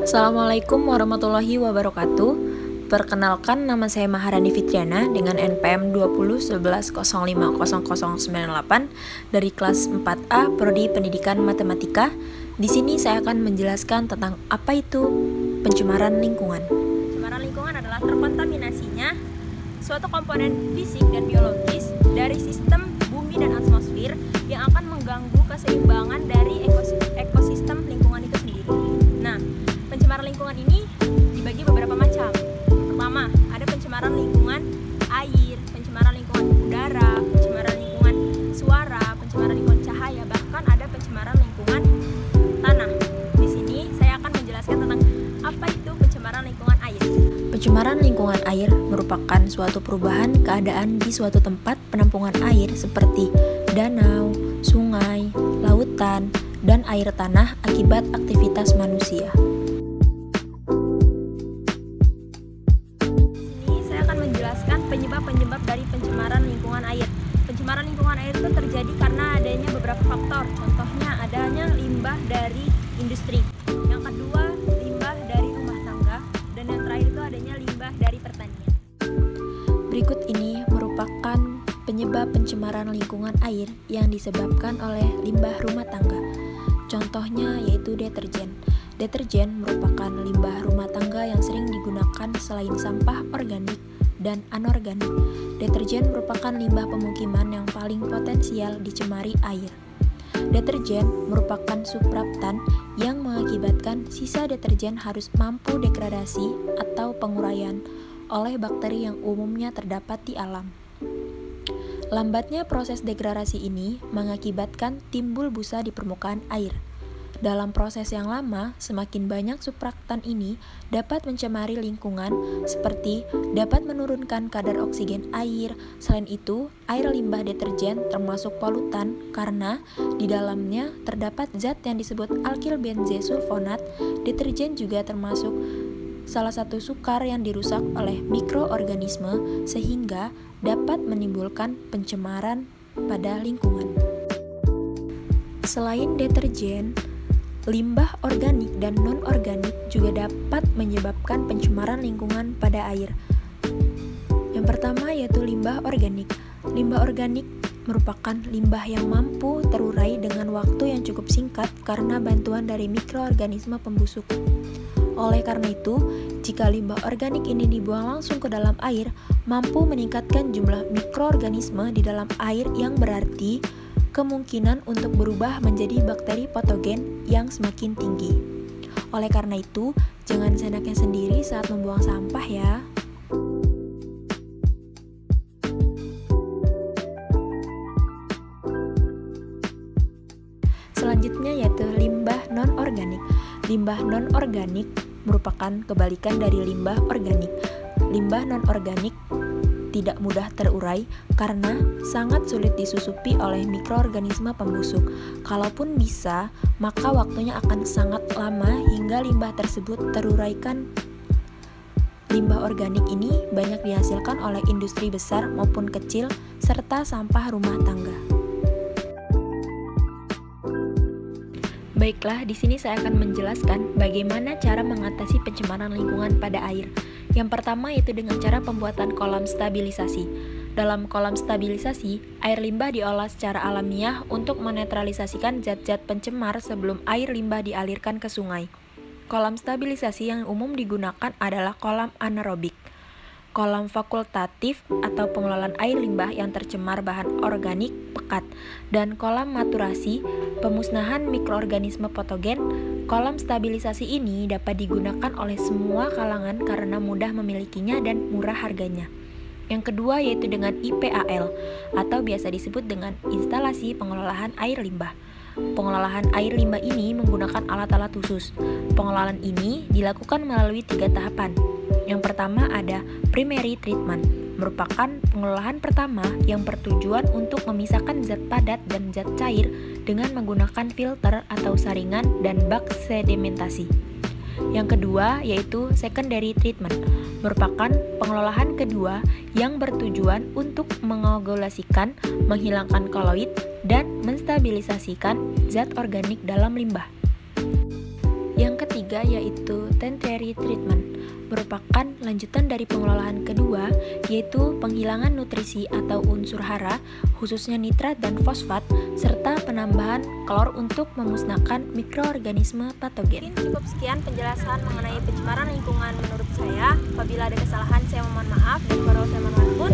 Assalamualaikum warahmatullahi wabarakatuh. Perkenalkan, nama saya Maharani Fitriana dengan NPM 2011050098 dari kelas 4A Prodi Pendidikan Matematika. Di sini saya akan menjelaskan tentang apa itu pencemaran lingkungan. Pencemaran lingkungan adalah terkontaminasinya suatu komponen fisik dan biologis dari sistem bumi dan atmosfer yang akan mengganggu keseimbangan dari ekosistem lingkungan itu sendiri. Nah, pencemaran lingkungan ini dibagi beberapa macam. Pertama, ada pencemaran lingkungan air, pencemaran lingkungan udara, pencemaran lingkungan suara, pencemaran lingkungan cahaya, bahkan ada pencemaran lingkungan tanah. Di sini saya akan menjelaskan tentang apa itu pencemaran lingkungan air. Pencemaran lingkungan air merupakan suatu perubahan keadaan di suatu tempat penampungan air seperti danau, sungai, lautan, dan air tanah akibat aktivitas manusia. Penyebab dari pencemaran lingkungan air. Pencemaran lingkungan air itu terjadi karena adanya beberapa faktor. Contohnya adanya limbah dari industri. Yang kedua, limbah dari rumah tangga. Dan yang terakhir itu adanya limbah dari pertanian. Berikut ini merupakan penyebab pencemaran lingkungan air yang disebabkan oleh limbah rumah tangga. Contohnya yaitu deterjen. Deterjen merupakan limbah rumah tangga yang sering digunakan selain sampah organik dan anorganik. Deterjen merupakan limbah pemukiman yang paling potensial dicemari air. Deterjen merupakan supraptan yang mengakibatkan sisa deterjen harus mampu degradasi atau penguraian oleh bakteri yang umumnya terdapat di alam. Lambatnya proses degradasi ini mengakibatkan timbul busa di permukaan air. Dalam proses yang lama, semakin banyak supraptan ini dapat mencemari lingkungan, seperti dapat menurunkan kadar oksigen air. Selain itu, air limbah deterjen termasuk polutan karena di dalamnya terdapat zat yang disebut alkil benzesulfonat. Deterjen juga termasuk salah satu sukar yang dirusak oleh mikroorganisme sehingga dapat menimbulkan pencemaran pada lingkungan. Selain deterjen, limbah organik dan non-organik juga dapat menyebabkan pencemaran lingkungan pada air. Yang pertama yaitu limbah organik. Limbah organik merupakan limbah yang mampu terurai dengan waktu yang cukup singkat karena bantuan dari mikroorganisme pembusuk. Oleh karena itu, jika limbah organik ini dibuang langsung ke dalam air, mampu meningkatkan jumlah mikroorganisme di dalam air yang berarti kemungkinan untuk berubah menjadi bakteri patogen yang semakin tinggi. Oleh karena itu, jangan seenaknya sendiri saat membuang sampah ya. Selanjutnya yaitu limbah non-organik. Limbah non-organik merupakan kebalikan dari limbah organik. Limbah non-organik tidak mudah terurai karena sangat sulit disusupi oleh mikroorganisme pembusuk. Kalaupun bisa, maka waktunya akan sangat lama hingga limbah tersebut teruraikan. Limbah organik ini banyak dihasilkan oleh industri besar maupun kecil serta sampah rumah tangga. Baiklah, di sini saya akan menjelaskan bagaimana cara mengatasi pencemaran lingkungan pada air. Yang pertama yaitu dengan cara pembuatan kolam stabilisasi. Dalam kolam stabilisasi, air limbah diolah secara alamiah untuk menetralisasikan zat-zat pencemar sebelum air limbah dialirkan ke sungai. Kolam stabilisasi yang umum digunakan adalah kolam anaerobik, kolam fakultatif atau pengelolaan air limbah yang tercemar bahan organik pekat, dan kolam maturasi, pemusnahan mikroorganisme patogen. Kolam stabilisasi ini dapat digunakan oleh semua kalangan karena mudah memilikinya dan murah harganya. Yang kedua yaitu dengan IPAL atau biasa disebut dengan instalasi pengelolaan air limbah. Pengelolaan air limbah ini menggunakan alat-alat khusus. Pengelolaan ini dilakukan melalui 3 tahapan. Yang pertama ada primary treatment, merupakan pengelolaan pertama yang bertujuan untuk memisahkan zat padat dan zat cair dengan menggunakan filter atau saringan dan bak sedimentasi. Yang kedua yaitu secondary treatment, merupakan pengelolaan kedua yang bertujuan untuk mengoagulasikan, menghilangkan koloid, dan menstabilisasikan zat organik dalam limbah. Yang ketiga yaitu tertiary treatment, merupakan lanjutan dari pengelolaan kedua, yaitu penghilangan nutrisi atau unsur hara, khususnya nitrat dan fosfat, serta penambahan klor untuk memusnahkan mikroorganisme patogen. Cukup sekian penjelasan mengenai pencemaran lingkungan menurut saya. Apabila ada kesalahan, saya mohon maaf, dan kalau saya mohon maaf pun